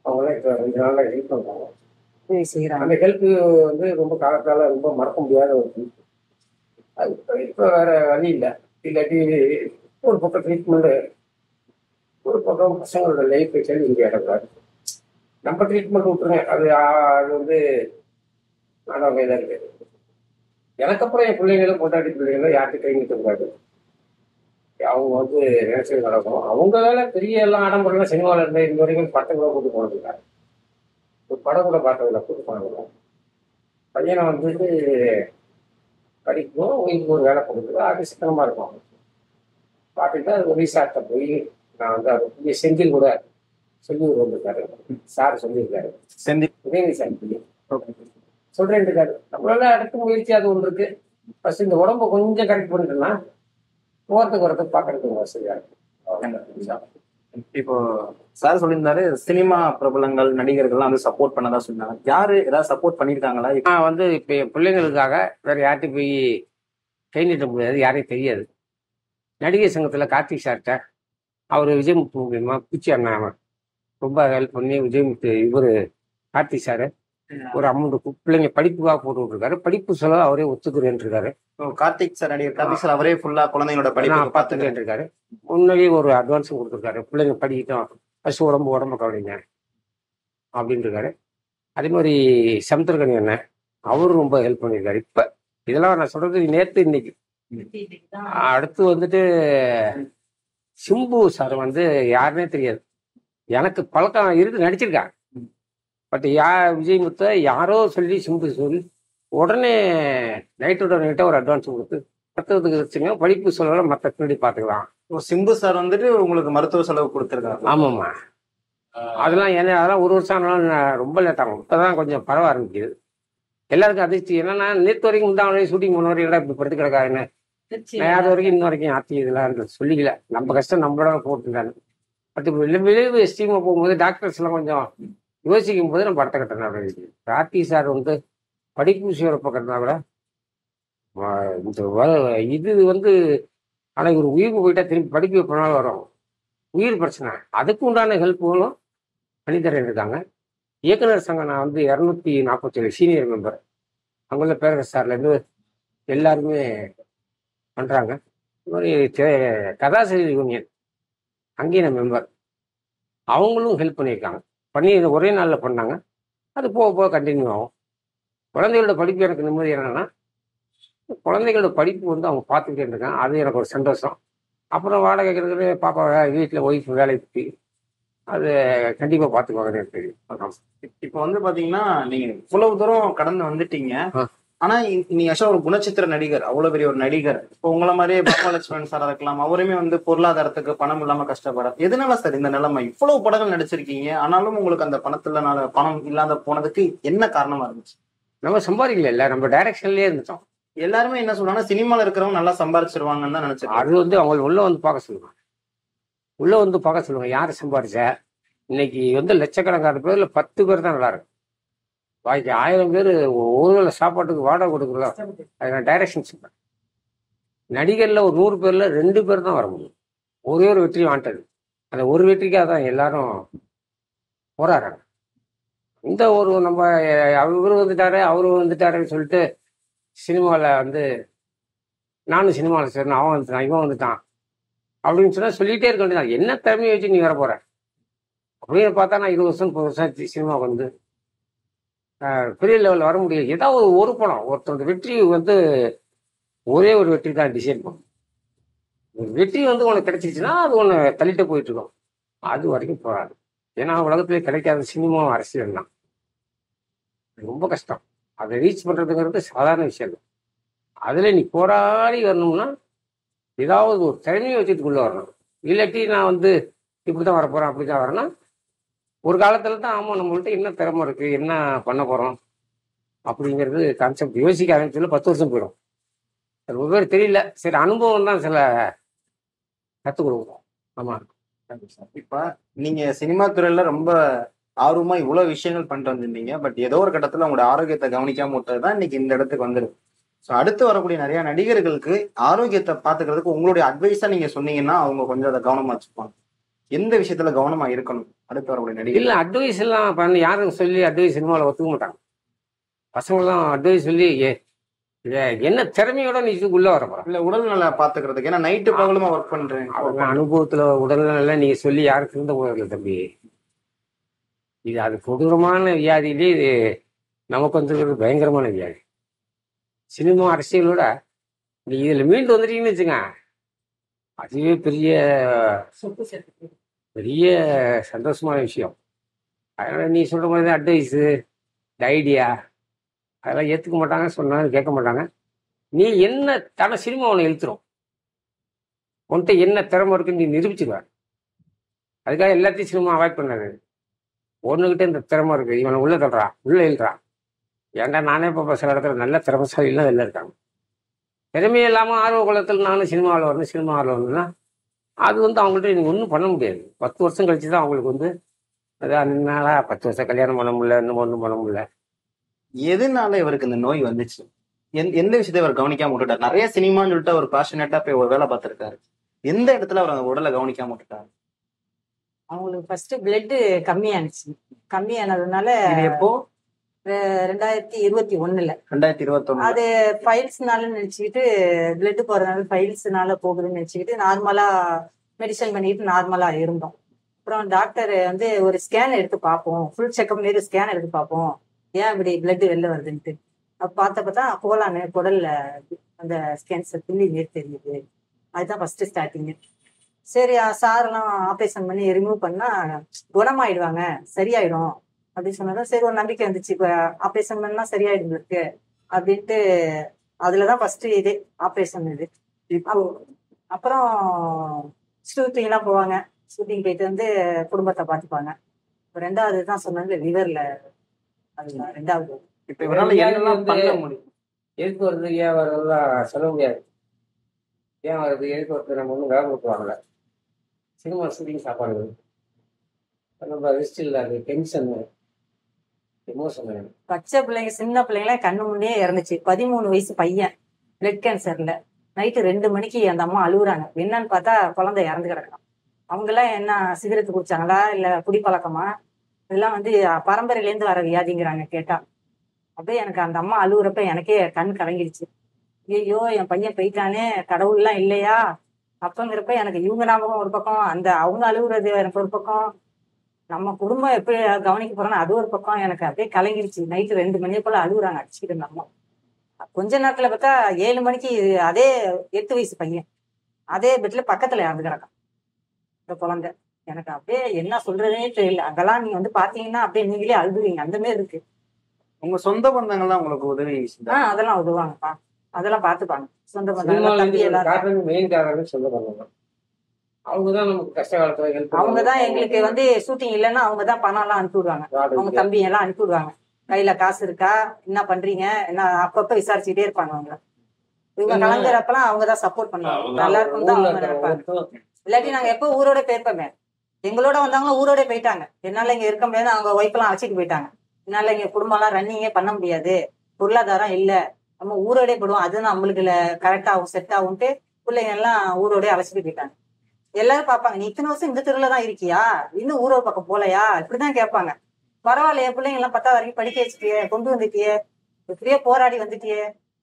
அவங்களாம் இப்போ 2 நாளில் ஹெல்ப் பண்ணுறாங்க. அந்த ஹெல்ப்பு வந்து ரொம்ப காலத்தால் ரொம்ப மறக்க முடியாத ஒரு ஹெல்ப். அது இப்போ வேறு வழி இல்லை. இல்லாட்டி ஒரு பக்கம் ட்ரீட்மெண்ட்டு, ஒரு பக்கம் பசங்களோட லைஃப் கேள்வி இங்கே இடக்கூடாது. நம்ம ட்ரீட்மெண்ட் விட்டுருங்க, அது வந்து ஆனால் கையில் இருக்குது. எனக்கு அப்புறம் என் பிள்ளைங்களும் கொண்டாடி பிள்ளைங்களும் யார்கிட்ட கை நிற்கக்கூடாது. அவங்க வந்து நினைச்சது நடக்கும். அவங்க வேலை பெரிய எல்லாம் ஆடம்பரம் சினிமாவில் இருந்த இந்த வரைக்கும் படம் கூட கூட்டு போனதில்லை. ஒரு படம் கூட பார்த்ததில்லை, கூட்டு போனதில்லை. பையனை வந்துட்டு படிக்கணும், உங்களுக்கு ஒரு வேலை கொடுக்குது, அது சிக்கனமாக இருக்கும். பார்த்துட்டு அது ரீசார்ட்டை போய் நான் வந்து அது புதிய செந்தில் கூட சொல்லி வந்திருக்காரு. சார் சொல்லியிருக்காரு, செந்தில் உதயநிதி சார் சொல்றேன் இருக்காரு. நம்மளால அடுத்த முயற்சி அது ஒன்று இருக்கு. ஃபர்ஸ்ட் இந்த உடம்பை கொஞ்சம் கரெக்ட் பண்ணிட்டோம்னா போறதுக்கு வரதுக்கு பார்க்கறதுக்கு வசதியா இருக்கு. இப்போ சார் சொல்லியிருந்தாரு சினிமா பிரபலங்கள் நடிகர்கள்லாம் வந்து சப்போர்ட் பண்ணதா சொன்னாங்க. யாரு ஏதாவது சப்போர்ட் பண்ணியிருக்காங்களா? நான் வந்து இப்போ என் பிள்ளைங்களுக்காக வேற யார்கிட்டையும் போய் கை நீட்ட முடியாது, யாரையும் தெரியாது. நடிகர் சங்கத்தில் கார்த்திக் சார்கிட்ட அவர் விஜயமுத்து மூலியமா பூச்சி அண்ணா ரொம்ப ஹெல்ப் பண்ணி விஜயமுத்து இவர் கார்த்திக் சார் ஒரு அமௌண்ட் பிள்ளைங்க படிப்புக்காக போட்டு விட்டுருக்காரு. படிப்பு செலவு அவரே ஒத்துக்கிறேன் இருக்காரு. கார்த்திக் சார் நடிகர் கார்த்திக் சார் அவரே ஃபுல்லா குழந்தைங்களோட படிப்பு பார்த்துக்கிறேன் இருக்காரு. முன்னாடியே ஒரு அட்வான்ஸும் கொடுத்துருக்காரு. பிள்ளைங்க படிக்கிட்டோம், ஃபர்ஸ்ட் உடம்பு கவனிங்க அப்படின்னு இருக்காரு. அதே மாதிரி சமுத்திரகனி அண்ணன் அவரும் ரொம்ப ஹெல்ப் பண்ணியிருக்காரு. இப்போ இதெல்லாம் நான் சொல்றது நேற்று இன்னைக்கு. அடுத்து வந்துட்டு சிம்பு சார் வந்து யாருன்னே தெரியாது, எனக்கு பழக்கம் இருக்கு, நடிச்சிருக்காங்க. பட் விஜயமுத்தை யாரோ சொல்லி சிம்பு சொல்லி உடனே நைட்டோட நைட்டாக ஒரு அட்வான்ஸ் கொடுத்து மருத்துவத்துக்கு வச்சுங்க, படிப்பு செலவு மற்ற பின்னாடி பார்த்துக்கலாம். சிம்பு சார் வந்துட்டு உங்களுக்கு மருத்துவ செலவு கொடுத்துருக்காங்க? ஆமாம்மா. அதெல்லாம் அதெல்லாம் ஒரு வருஷம் ஆனாலும் ரொம்ப லேட் ஆகும். இப்போதான் கொஞ்சம் பரவ ஆரம்பிக்குது. எல்லாருக்கும் அதிர்ச்சி என்னன்னா, நேற்று வரைக்கும் தான் ஷூட்டிங் போன வரைக்கும் இப்படி படுத்து கிடக்காருன்னு நான் அது வரைக்கும் இன்ன வரைக்கும் ஆத்தி இதெல்லாம் சொல்லிக்கல. நம்ம கஷ்டம் நம்மளோட போட்டுருக்காரு. பட் இப்போ விளைவு எஸ்டீமா போகும்போது டாக்டர்ஸ் எல்லாம் கொஞ்சம் யோசிக்கும் போது நம்ம படத்தை கட்டணும் அப்படின்னு. கார்த்தி சார் வந்து படிப்பு விஷயம் கட்டினா கூட இது வந்து ஆனால் ஒரு உயிர் போயிட்டா திரும்பி படிப்பு எப்போனாலும் வரும். உயிர் பிரச்சனை, அதுக்கு உண்டான ஹெல்ப்புகளும் பண்ணித்தரேன் இருக்காங்க. இயக்குனர் சங்கம் நான் வந்து 247 சீனியர் மெம்பர், அங்குள்ள பேரரசு சார்லேருந்து எல்லாருமே பண்ணுறாங்க. இது மாதிரி கதாசிரியர் யூனியன் அங்கேயும் நான் மெம்பர், அவங்களும் ஹெல்ப் பண்ணியிருக்காங்க. பண்ணி ஒரே நாளில் பண்ணாங்க. அது போக போக கண்டினியூ ஆகும். குழந்தைகளோட படிப்பு எனக்கு நிம்மதி என்னன்னா, குழந்தைகளோட படிப்பு வந்து அவங்க பார்த்துக்கிட்டே இருக்காங்க, அது எனக்கு ஒரு சந்தோஷம். அப்புறம் வாடகை கேட்கறது பாப்பா வீட்டில் ஒய்ஃப் வேலைக்கு அது கண்டிப்பாக பார்த்துக்குவாங்கன்னு எனக்கு தெரியும். இப்போ வந்து பார்த்தீங்கன்னா நீங்கள் இவ்வளவு தூரம் கடந்து வந்துட்டீங்க. ஆனா நீங்க ஆக்சுவலா ஒரு குணச்சித்திர நடிகர், அவ்வளவு பெரிய ஒரு நடிகர். இப்போ உங்களை மாதிரியே பாப்பாலட்சுமணன் சாரா இருக்கலாம், அவருமே வந்து பொருளாதாரத்துக்கு பணம் இல்லாம கஷ்டப்பட. எதனால சார் இந்த நிலைமை? இவ்வளவு படங்கள் நடிச்சிருக்கீங்க, ஆனாலும் உங்களுக்கு அந்த பணம் இல்லாத போனதுக்கு என்ன காரணமா இருந்துச்சு? நம்ம சம்பாதிக்கல இல்ல, நம்ம டைரக்ஷன்லயே இருந்துட்டோம். எல்லாருமே என்ன சொல்றாங்கன்னா சினிமால இருக்கிறவங்க நல்லா சம்பாதிச்சிருவாங்கன்னு தான் நினைச்சிருக்கேன். அது வந்து அவங்க உள்ள வந்து பார்க்க சொல்லுவாங்க, உள்ள வந்து பார்க்க சொல்லுவாங்க யாரு சம்பாதிச்ச. இன்னைக்கு வந்து லட்சக்கணக்கான பேர்ல 10 பேர் தான் நல்லா இருக்கும். பாக்கி 1000 பேர் ஒரு வேளை சாப்பாட்டுக்கு வாடகை கொடுக்குறதா. அது நான் டைரக்ஷன் சொல்றேன். நடிகர்ல ஒரு 100 பேர்ல 2 பேர் தான் வர முடியும். ஒரே ஒரு வெற்றி வாண்டது. அந்த ஒரு வெற்றிக்காக தான் எல்லாரும் போராடுறாங்க. இந்த ஒரு நம்ம இவரு வந்துட்டாரு அவரு வந்துட்டாருன்னு சொல்லிட்டு சினிமாவில் வந்து நானும் சினிமாவில் சேர்ந்தேன், அவன் வந்துட்டான் இவன் வந்துட்டான் அப்படின்னு சொன்னா சொல்லிட்டே இருக்க வேண்டியதான். என்ன திறமையை வச்சு நீ வர போற அப்படின்னு பார்த்தா நான் 20 வருஷம் 30 வருஷம் ஆச்சு சினிமாவுக்கு வந்து பெரிய லெவலில் வர முடியல. ஏதாவது ஒரு படம் ஒருத்தரோட வெற்றி வந்து ஒரே ஒரு வெற்றி தான் டிசைன் பண்ணும். ஒரு வெற்றி வந்து உனக்கு கிடைச்சிச்சுன்னா அது ஒன்று தள்ளிட்டு போயிட்டு இருக்கும். அது வரைக்கும் போகாது. ஏன்னா உலகத்திலே கிடைக்காத சினிமாவும் அரசியல் தான். ரொம்ப கஷ்டம். அதை ரீச் பண்ணுறதுங்கிறது சாதாரண விஷயம் இல்லை. அதில் நீ போராடி வரணும்னா ஏதாவது ஒரு திறமையை வச்சுட்டுக்குள்ளே வரணும். இல்லாட்டி நான் வந்து இப்படி தான் வரப்போகிறேன் அப்படி தான் வரேன்னா ஒரு காலத்தில் தான் ஆமாம் நம்மள்ட்ட என்ன திறமை இருக்குது என்ன பண்ண போகிறோம் அப்படிங்கிறது கான்செப்ட் யோசிக்க ஆரம்பிச்சதுல 10 வருஷம் போயிடும். ரொம்ப பேர் தெரியல. சரி, அனுபவம் தான் சில கற்றுக் கொடுக்குறோம். ஆமாம். இப்ப நீங்க சினிமா துறையில ரொம்ப ஆர்வமா இவ்வளவு விஷயங்கள் பண்ணிட்டு வந்திருந்தீங்க. பட் ஏதோ ஒரு கட்டத்துல உங்களோட ஆரோக்கியத்தை கவனிக்காம விட்டதுதான் இன்னைக்கு இந்த இடத்துக்கு வந்துருக்கு. ஸோ அடுத்து வரக்கூடிய நிறைய நடிகர்களுக்கு ஆரோக்கியத்தை பாத்துக்கிறதுக்கு உங்களுடைய அட்வைஸா நீங்க சொன்னீங்கன்னா அவங்க கொஞ்சம் அதை கவனமா வச்சுப்பாங்க. எந்த விஷயத்துல கவனமா இருக்கணும் அடுத்து வரக்கூடிய நடிகர்? இல்லை, அட்வைஸ் எல்லாம் பண்ணி யாரும் சொல்லி அட்வைஸ் சினிமாவில் ஒத்துக்க மாட்டாங்க. பசங்களாம் அட்வைஸ் சொல்லி என்ன திறமையோட நீ உள்ள வரப்போற இல்ல உடல் நல்லா பாத்துக்கிறதுக்கு. ஏன்னா நைட்டு பகலுமா ஒர்க் பண்றேன். அவங்க அனுபவத்துல உடல்நல நீங்க சொல்லி யாருக்கு இருந்த போதில்லை தம்பி. இது அது கொடூரமான வியாதியிலே இது நமக்கு வந்துருக்கிறது பயங்கரமான வியாதி. சினிமா அரசியலோட நீ இதுல மீண்டு வந்துட்டீங்கன்னு வச்சுங்க, அதுவே பெரிய பெரிய சந்தோஷமான விஷயம். அதனால நீ சொல்ற மாதிரி தான் அட்வைஸு இந்த ஐடியா அதெல்லாம் ஏற்றுக்க மாட்டாங்க, சொன்னாலும் கேட்க மாட்டாங்க. நீ என்ன தன சினிமா உன்னை இழுத்துரும். உன்கிட்ட என்ன திறமை இருக்குன்னு நீ நிரூபிச்சிருவார். அதுக்காக எல்லாத்தையும் சினிமா அவாய்ட் பண்ணாது. ஒன்றுகிட்ட இந்த திறமை இருக்குது, இவனை உள்ளே தள்ளுறான் உள்ளே இழுறான். ஏன்டா நானே இப்போ சில இடத்துல நல்ல திறமைசாலிலாம் வெளில இருக்காங்க. திறமையே இல்லாமல் ஆர்வ குலத்தில் நானும் சினிமாவில் வரணும் சினிமாவில் வரணும்னா அது வந்து அவங்கள்ட்ட நீங்கள் ஒன்றும் பண்ண முடியாது. 10 வருஷம் கழிச்சு தான் அவங்களுக்கு வந்து அதான் நின்னாலா 10 வருஷம் கல்யாணம் பண்ண முடியல, இன்னும் ஒன்றும் பண்ண முடியல. எதனால இவருக்கு இந்த நோய் வந்துச்சு? எந்த விஷயத்த இவர் கவனிக்காம விட்டுட்டார்? நிறைய சினிமான்னு சொல்லிட்டு அவர் பேஷனேட்டா போய் ஒரு வேலை பார்த்திருக்காரு. எந்த இடத்துல அவர் உடலை கவனிக்காம விட்டுட்டாரு? அவங்களுக்கு ஃபர்ஸ்ட் பிளட் கம்மியானுச்சு. கம்மியானதுனால எப்போ? 2021 2021 அது ஃபைல்ஸ்னால நினைச்சுக்கிட்டு பிளட் போறதுனால ஃபைல்ஸ்னால போகுதுன்னு நினைச்சுக்கிட்டு நார்மலா மெடிசன் பண்ணிட்டு நார்மலா இருந்தோம். அப்புறம் டாக்டர் வந்து ஒரு ஸ்கேன் எடுத்து பார்ப்போம், ஃபுல் செக்அப் மாரி ஸ்கேன் எடுத்து பார்ப்போம், ஏன் இப்படி பிளட் வெளில வருதுன்ட்டு. அப்போ பார்த்தப்ப கோலான்னு குடல்ல அந்த ஸ்கேன்ஸை துள்ளி நீர் தெரியுது. அதுதான் ஃபர்ஸ்ட் ஸ்டார்டிங்கு. சரி சாரெல்லாம் ஆப்ரேஷன் பண்ணி ரிமூவ் பண்ணா குணமாயிடுவாங்க, சரியாயிடும் அப்படின்னு சொன்னதும் சரி ஒரு நம்பிக்கை வந்துச்சு. இப்போ ஆப்ரேஷன் பண்ணா சரியாயிடும் இருக்கு அப்படின்ட்டு அதுலதான் ஃபர்ஸ்ட் இது ஆப்ரேஷன் இது. அப்புறம் ஷூட்டிங்லாம் போவாங்க. ஷூட்டிங் போயிட்டு வந்து குடும்பத்தை பார்த்துப்பாங்க. ரெண்டாவது தான் சொன்னாங்க லிவர்ல, அதுதான் ரெண்டாவது. இப்ப இவரால என்னெல்லாம் பண்ண முடியும்? எதுக்கு வருது ஏன் வருதுலாம் சொல்ல முடியாது. ஏன் வருது எதுக்கு வருது நம்ம ஒன்றும் வேலை கொடுத்துவாங்கல்ல. சினிமா ஷூட்டிங் சாப்பாடு நம்ம ரெஸ்ட் இல்லாது, டென்ஷன், எமோஷன். பச்சை பிள்ளைங்க சின்ன பிள்ளைங்களாம் கண்ணு முன்னே இறந்துச்சு. 13 வயசு பையன் பிளட் கேன்சர்ல. நைட்டு 2 மணிக்கு அந்த அம்மா அழுகுறாங்க. என்னன்னு பார்த்தா குழந்தை இறந்து கிடக்கலாம். அவங்கெல்லாம் என்ன சிகரெட் குடிச்சாங்களா இல்ல குடிப்பழக்கமா, இதெல்லாம் வந்து பரம்பரையிலேருந்து வர வியாதிங்கிறாங்க கேட்டா. அப்படியே எனக்கு அந்த அம்மா அழுகுறப்ப எனக்கே கண் கலங்கிடுச்சு. ஐயோ என் பையன் போயிட்டானே, கடவுள்லாம் இல்லையா அப்பங்கிறப்ப எனக்கு இவங்க ஞாபகம் ஒரு பக்கம், அந்த அவங்க அழுகுறது எனக்கு ஒரு பக்கம், நம்ம குடும்பம் எப்படி கவனிக்க போறோம்னா அது ஒரு பக்கம். எனக்கு அப்படியே கலங்கிடுச்சு. நைட்டு 2 மணியை போல அழுகுறாங்க அடிச்சுக்கிட்டு இருந்த அம்மா. கொஞ்ச நேரத்துல பார்த்தா 7 மணிக்கு அதே 8 வயசு பையன் அதே பெட்ல பக்கத்துல இறந்து கிடக்கான் இந்த குழந்தை. எனக்கு அப்படியே என்ன சொல்றதுனே தெரியல. அங்கெல்லாம் நீங்க வந்து பாத்தீங்கன்னா அப்படியே நீங்களே அழுதுவீங்க, அந்த மாதிரி இருக்கு. உங்க சொந்த பந்தங்கள்லாம் உங்களுக்கு உதவி அதெல்லாம் உதவுவாங்கப்பா, அதெல்லாம் பாத்துப்பாங்க. சொந்த பந்தம் தம்பி எல்லாரும் மெயின் காரணம் சொல்ல பண்ணுவாங்க. அவங்கதான் நமக்கு கஷ்ட காலத்துல ஹெல்ப். அவங்கதான் எங்களுக்கு வந்து ஷூட்டிங் இல்லைன்னா அவங்கதான் பணம் எல்லாம் அனுப்பி விடுவாங்க. அவங்க தம்பி எல்லாம் அனுப்பி விடுவாங்க. கையில காசு இருக்கா, என்ன பண்றீங்க, என்ன அப்பப்ப விசாரிச்சுட்டே இருப்பாங்க. அவங்க இவங்க கலந்துறப்பெல்லாம் அவங்கதான் சப்போர்ட் பண்ணுவாங்க. நல்லா இருக்கும் தான் அவங்க நினைப்பாங்க. இல்லாட்டி நாங்க எப்போ ஊரோட போயிருப்போமே, எங்களோட வந்தாங்களும் ஊரோட போயிட்டாங்க. என்னால இங்க இருக்க முடியாது, அவங்க ஒய்ஃப் எல்லாம் அழைச்சிட்டு போயிட்டாங்க. என்னால இங்க குடும்பம் எல்லாம் ரன்னிங்கே பண்ண முடியாது, பொருளாதாரம் இல்ல, நம்ம ஊரோடய போடுவோம், அது நம்மளுக்கு கரெக்ட் ஆகும், செட் ஆகும்ட்டு பிள்ளைங்க எல்லாம் ஊரோடய அழைச்சிட்டு போயிட்டாங்க. எல்லாரும் பாப்பாங்க, நீ இத்தனை வருஷம் இந்த தெருவுல தான் இருக்கியா, இன்னும் ஊரோட பக்கம் போலையா, இப்படிதான் கேட்பாங்க. பரவாயில்ல, என் பிள்ளைங்க எல்லாம் 10வது வரைக்கும் படிக்க வச்சுட்டியே, கொண்டு வந்துட்டியே, இப்படியே போராடி வந்துட்டியே.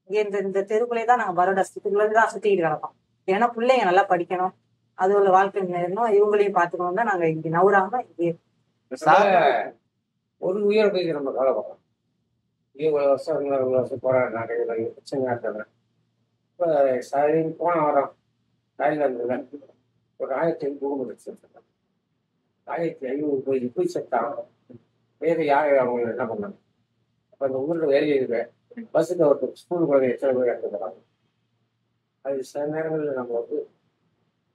இங்க இந்த தெருக்குள்ளே தான் நாங்க பரோடா ஸ்ட்ரீட்டுக்குள்ளே தான் சுத்திக்கிட்டு கிடப்போம். ஏன்னா பிள்ளைங்க நல்லா படிக்கணும், அது ஒரு வாழ்க்கை நேரணும், இவங்களையும் பாத்துக்கணும் தான் நாங்க இங்க நவுறாம இங்கே ஒரு உயிரை போய் நம்ம கவலைப்படுறோம். இவ்வளவு வருஷம் போராடினாங்க, இவ்வளவு பிரச்சனை இருக்காங்க. இப்போ சரின்னு போன வாரம் தாய்லாந்துல ஒரு 1500 வச்சிருக்காங்க. 1500 போய் செத்தாங்க. வேறு யார் அவங்க என்ன பண்ணாங்க? அப்போ அந்த ஊரில் வேலையை இருக்க பஸ்ஸுக்கு ஒரு ஸ்கூலுக்கு வந்து எத்தனை பேர் எடுத்துக்கிறாங்க. அது சில நேரங்களில் நம்ம வந்து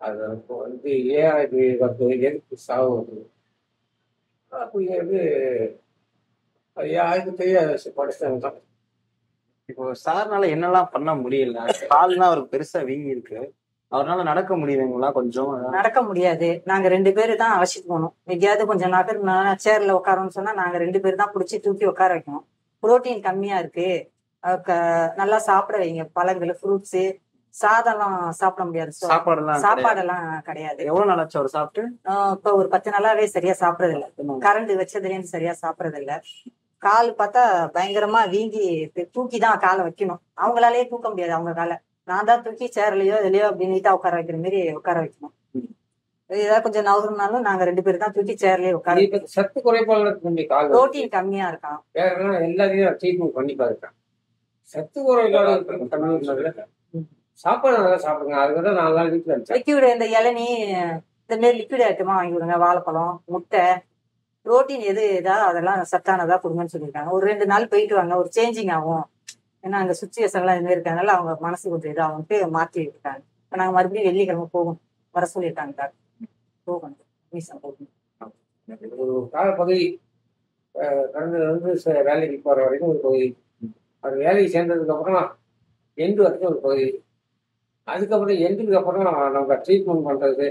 அது வந்து எதுக்கு சாவு வருது அப்படிங்கிறது அது யாருக்கும் தெரியாத படிச்சவங்க தான். இப்போ சார்னால என்னெல்லாம் பண்ண முடியல? கால்னா அவருக்கு பெருசா வீங்கி இருக்கு, அவரால் நடக்க முடியுதுங்களா? கொஞ்சம் நடக்க முடியாது. நாங்க 2 பேரு தான் அழைச்சிட்டு போகணும். எங்கேயாவது கொஞ்சம் நகர் சேர்ல உட்காரோன்னு சொன்னா நாங்க 2 பேர் தான் பிடிச்சி தூக்கி உட்கார வைக்கணும். புரோட்டீன் கம்மியா இருக்கு, நல்லா சாப்பிட வைங்க, பழங்கள், ஃப்ரூட்ஸு. சாதம்லாம் சாப்பிட முடியாது, சாப்பாடெல்லாம் கிடையாது. எவ்வளவு நாளாச்சு அவர் சாப்பிட்டு? இப்ப ஒரு 10 நாளாவே சரியா சாப்பிடறது இல்ல, கரண்ட் வச்சதுலேருந்து சரியா சாப்பிடறது இல்ல. கால் பார்த்தா பயங்கரமா வீங்கி, தூக்கி தான் காலை வைக்கணும். அவங்களாலேயே தூக்க முடியாது அவங்க காலை, நான் தான் தூக்கி சேர்லயோ இதுலயோ அப்படி நீட்டா உட்கார வைக்கிற மாதிரி உட்கார வைக்கணும். ஏதாவது கொஞ்சம் நவருனாலும் நாங்க 2 பேரும் தான் தூக்கி சேர்லயே உட்கார. சத்து குறைபாடு, புரோட்டீன் கம்மியா இருக்கான். எல்லாத்தையும் ட்ரீட்மெண்ட் பண்ணி பாருக்கேன். சத்து குறைபாடு கம்மி, சாப்பாடு நல்லா சாப்பிடுங்க. அதுக்குதான் 4 நாள் வீட்டுல லிக்விட், இந்த இளநீ இந்த மாதிரி லிக்விட் ஐட்டமா வாங்கி விடுங்க, வாழைப்பழம், முட்டை, புரோட்டீன் எது ஏதாவது அதெல்லாம் சத்தானதா கொடுங்கன்னு சொல்லியிருக்காங்க. ஒரு 2 நாள் போயிட்டு வாங்க, ஒரு சேஞ்சிங் ஆகும். ஏன்னா அங்க சுச்சுவேஷன் எல்லாம் இது மாதிரி இருக்காங்கல்ல, அவங்க மனசு கொஞ்சம் இதாகும்ட்டு மாற்றி இருக்காங்க. இப்போ நாங்க மறுபடியும் வெள்ளிக்கிழமை போகும் வர சொல்லியிருக்காங்க டாக்டர். போகணும், மீசம் போகணும். ஒரு காலப்பகுதி கடந்தது வந்து வேலைக்கு போற வரைக்கும் ஒரு பகுதி, அது வேலைக்கு சேர்ந்ததுக்கு அப்புறம் எண்டு வரைக்கும் ஒரு பகுதி, அதுக்கப்புறம் எண்டுக்கு அப்புறம் நம்ம ட்ரீட்மெண்ட் பண்றது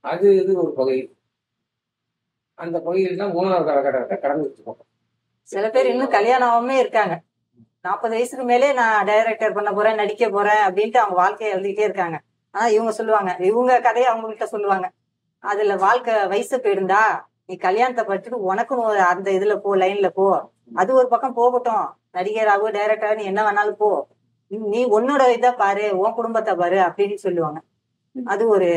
அது இது ஒரு பகுதி. அந்த பகுதியில் தான் 3வது காலகட்டத்தை கடந்துட்டு இருக்கோம். சில பேர் இன்னும் கல்யாணமே இருக்காங்க. 40 வயசுக்கு மேலே நான் டைரக்டர் பண்ண போறேன், நடிக்க போறேன் அப்படின்ட்டு அவங்க வாழ்க்கையை எழுதிட்டே இருக்காங்க. ஆனா இவங்க சொல்லுவாங்க, இவங்க கதையை அவங்ககிட்ட சொல்லுவாங்க, அதுல வாழ்க்கை வயசு போயிருந்தா நீ கல்யாணத்தை படிச்சுட்டு உனக்குன்னு அந்த இதுல போ, லைன்ல போ, அது ஒரு பக்கம் போகட்டும், நடிகராகவோ டைரக்டரா நீ என்ன வேணாலும் போ, நீ உன்னோட இதை பாரு, உன் குடும்பத்தை பாரு அப்படின்னு சொல்லுவாங்க. அது ஒரு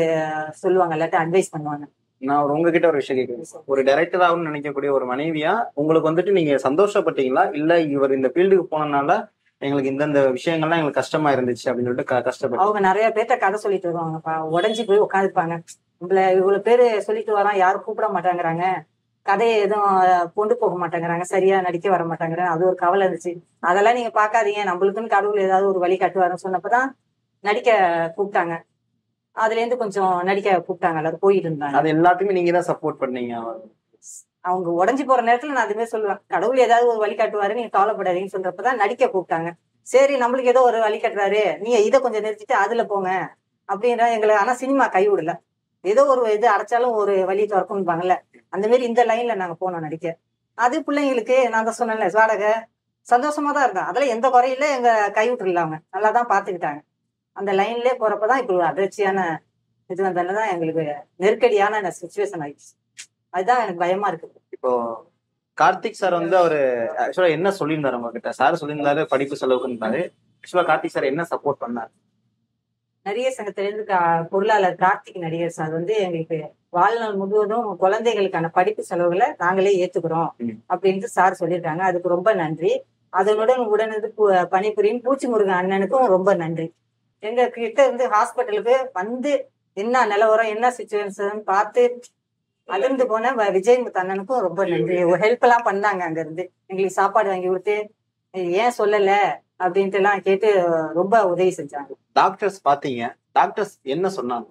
சொல்லுவாங்க, இல்லாட்டி அட்வைஸ் பண்ணுவாங்க. நான் உங்ககிட்ட ஒரு விஷயம் கேட்குறேன். ஒரு டைரக்டர் ஆகும்னு நினைக்கக்கூடிய ஒரு மனைவியா உங்களுக்கு வந்துட்டு நீங்க சந்தோஷப்பட்டீங்களா, இல்ல இவர் இந்த ஃபீல்டுக்கு போனதுனால எங்களுக்கு இந்தந்த விஷயங்கள்லாம் எங்களுக்கு கஷ்டமா இருந்துச்சு அப்படின்னு சொல்லிட்டு கஷ்டப்பட்டு? அவங்க நிறைய பேர்ட்ட கதை சொல்லிட்டு வருவாங்கப்பா, உடஞ்சி போய் உட்காந்துருப்பாங்க. நம்மள இவ்வளவு பேரு சொல்லிட்டு வரோம், யாரும் கூப்பிட மாட்டாங்கிறாங்க, கதையை எதுவும் கொண்டு போக மாட்டேங்கிறாங்க, சரியா நடிக்க வர மாட்டேங்கிறாங்க, அது ஒரு கவலை இருந்துச்சு. அதெல்லாம் நீங்க பாக்காதீங்க, நம்மளுக்குன்னு கடவுள் ஏதாவது ஒரு வழி கட்டுவாருன்னு சொன்னப்பதான் நடிக்க கூப்பிட்டாங்க. அதுல இருந்து கொஞ்சம் நடிக்க கூப்பிட்டாங்க, எல்லாரும் போயிட்டு இருந்தாங்க. அது எல்லாத்தையுமே நீங்க தான் சப்போர்ட் பண்ணீங்க. அவங்க உடஞ்சி போற நேரத்துல நான் அதுமே சொல்லுவேன், கடவுள் ஏதாவது ஒரு வழி காட்டுவாரு, நீங்க கவலைப்படாதீங்கன்னு சொல்றப்பதான் நடிக்க கூப்பிட்டாங்க. சரி, நம்மளுக்கு ஏதோ ஒரு வழி கட்டுறாரு, நீங்க இதை கொஞ்சம் நிறுத்திட்டு அதுல போங்க அப்படின்ற எங்களை. ஆனா சினிமா கை விடல, ஏதோ ஒரு இது அடைச்சாலும் ஒரு வழி திறக்கும்பாங்கல்ல, அந்த மாதிரி இந்த லைன்ல நாங்க போனோம் நடிக்க. அது பிள்ளைங்களுக்கு நான் தான் சொன்னேன்ல, வாடகை சந்தோஷமா தான் இருந்தோம், அதெல்லாம் எந்த குறையில எங்க கை விட்டுருல, அவங்க நல்லா தான் பாத்துக்கிட்டாங்க. அந்த லைன்லயே போறப்பதான் இப்ப ஒரு அதிர்ச்சியான இது வந்தாலதான் எங்களுக்கு நெருக்கடியான சுச்சுவேஷன் ஆயிடுச்சு. அதுதான் எனக்கு பயமா இருக்கு. இப்போ கார்த்திக் சார் வந்து அவரு ஆக்சுவலா என்ன சொல்லியிருந்தாரு உங்ககிட்ட? சார் சொல்லியிருந்தாரு படிப்பு செலவுக்குன்னாரு. ஆக்சுவலா கார்த்திக் சார் என்ன சப்போர்ட் பண்ணாரு? நடிகர் சங்கத்திலிருந்து பொருளாளர் கார்த்திக் நடிகர் சார் வந்து எங்களுக்கு வாழ்நாள் முழுவதும் குழந்தைகளுக்கான படிப்பு செலவுகளை நாங்களே ஏத்துக்கிறோம் அப்படின்ட்டு சார் சொல்லியிருக்காங்க. அதுக்கு ரொம்ப நன்றி. அதனுடன் உடனது பணிபுரியும் பூச்சி முருகன் அண்ணனுக்கும் ரொம்ப நன்றி. எங்க கிட்ட இருந்து ஹாஸ்பிட்டலுக்கு வந்து என்ன நிலவரம், என்ன சுச்சுவேஷன் பார்த்து அதிர்ந்து போன விஜயமுத்து அண்ணனுக்கும் ரொம்ப நன்றி. ஒரு ஹெல்ப் எல்லாம் பண்ணாங்க, அங்க இருந்து எங்களுக்கு சாப்பாடு வாங்கி கொடுத்து ஏன் சொல்லல அப்படின்ட்டு எல்லாம் கேட்டு ரொம்ப உதவி செஞ்சாங்க. டாக்டர்ஸ் பாத்தீங்க, டாக்டர்ஸ் என்ன சொன்னாங்க?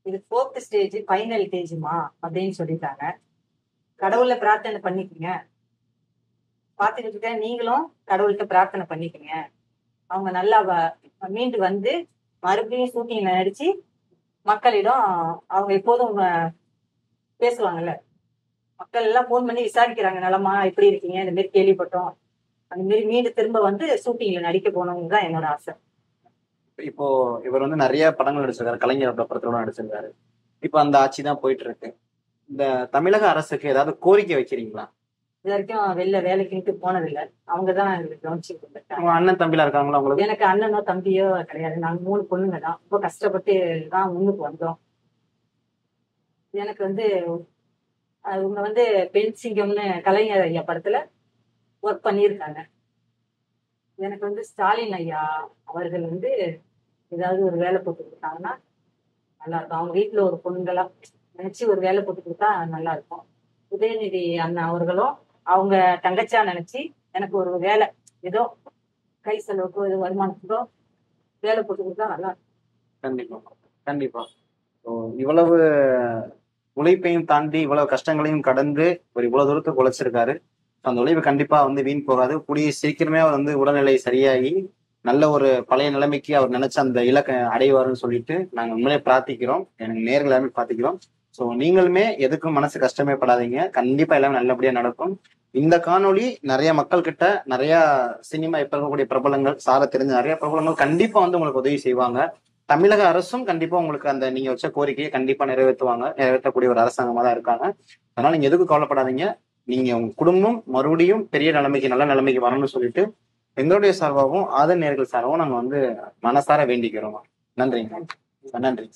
இது 4th ஸ்டேஜ், ஃபைனல் ஸ்டேஜ்மா அப்படின்னு சொல்லிட்டாங்க. கடவுளை பிரார்த்தனை பண்ணிக்கங்க, பாத்துக்கிட்டு இருக்க நீங்களும் கடவுள்கிட்ட பிரார்த்தனை பண்ணிக்கங்க. அவங்க நல்லா மீண்டு வந்து மறுபடியும் ஷூட்டிங்ல நடிச்சு மக்களிடம் அவங்க எப்போதும் பேசுவாங்கல்ல, மக்கள் எல்லாம் போன் பண்ணி விசாரிக்கிறாங்க, நலமா எப்படி இருக்கீங்க, இந்த மாதிரி கேள்விப்பட்டோம், அந்த மாதிரி மீண்டு திரும்ப வந்து ஷூட்டிங்ல நடிக்க போனவங்க தான் என்னோட ஆசை. இப்போ இவர் வந்து நிறைய படங்கள் நடிச்சிருக்காரு, கலைஞரோட படத்தோட நடிச்சிருக்காரு. இப்போ அந்த ஆட்சி தான் போயிட்டு இருக்கு. இந்த தமிழக அரசுக்கு ஏதாவது கோரிக்கை வைக்கிறீங்களா? இது வரைக்கும் வெளில வேலைக்குன்ட்டு போனதில்லை, அவங்கதான் கவனிச்சுட்டு இருக்காங்க. உங்க அண்ணன் தம்பிலாம் இருக்காங்களா உங்களுக்கு? எனக்கு அண்ணனோ தம்பியோ கிடையாது, நாங்க 3 பொண்ணுங்க தான். ரொம்ப கஷ்டப்பட்டு தான் முன்னுக்கு வந்தோம். எனக்கு வந்து அவங்க வந்து பெண் சிங்கம்னு கலைஞர் ஐயா படத்துல ஒர்க் பண்ணியிருக்காங்க. எனக்கு வந்து ஸ்டாலின் ஐயா அவர்கள் வந்து ஏதாவது ஒரு வேலை போட்டு கொடுத்தாங்கன்னா நல்லா இருக்கும். அவங்க வீட்டுல ஒரு பொண்ணுங்களா நினைச்சு ஒரு வேலை போட்டு கொடுத்தா நல்லா இருக்கும். உதயநிதி அண்ணா அவர்களும் அவங்க தங்கச்சா நினைச்சு எனக்கு ஒரு வேலை, ஏதோ கை செலவுக்கோ ஏதோ வருமானத்துக்கோ வேலை போட்டு கொடுத்தா நல்லா இருக்கும். கண்டிப்பா கண்டிப்பா. இவ்வளவு உழைப்பையும் தாண்டி இவ்வளவு கஷ்டங்களையும் கடந்து ஒரு இவ்வளவு தூரத்துக்கு உழைச்சிருக்காரு. அந்த உழைப்பு கண்டிப்பா வந்து வீண் போகாது. கூடிய சீக்கிரமே அவர் வந்து உடல்நிலை சரியாகி நல்ல ஒரு பழைய நிலைமைக்கு அவர் நினைச்ச அந்த இலக்கை அடைவாருன்னு சொல்லிட்டு நாங்க உண்மையிலே பிரார்த்திக்கிறோம். எனக்கு நேர்கள் எல்லாமே பிரார்த்திக்கிறோம். ஸோ நீங்களுமே எதுக்கும் மனசு கஷ்டமே படாதீங்க, கண்டிப்பா எல்லாமே நல்லபடியா நடக்கும். இந்த காணொளி நிறைய மக்கள் கிட்ட, நிறைய சினிமா இப்ப இருக்கக்கூடிய பிரபலங்கள், சார தெரிஞ்ச நிறைய பிரபலங்கள் கண்டிப்பா வந்து உங்களுக்கு உதவி செய்வாங்க. தமிழக அரசும் கண்டிப்பா உங்களுக்கு அந்த நீங்க வச்ச கோரிக்கையை கண்டிப்பா நிறைவேற்றக்கூடிய ஒரு அரசாங்கமா தான் இருக்காங்க. அதனால நீங்க எதுக்கும் கவலைப்படாதீங்க. நீங்க உங்க குடும்பம் மறுபடியும் பெரிய நிலைமைக்கு, நல்ல நிலைமைக்கு வரணும்னு சொல்லிட்டு எங்களுடைய சார்பாகவும் ஆதர் நேயர்கள் சார்பாகவும் நாங்க வந்து மனசார வேண்டிக்கிறோம். நன்றிங்க. நன்றி.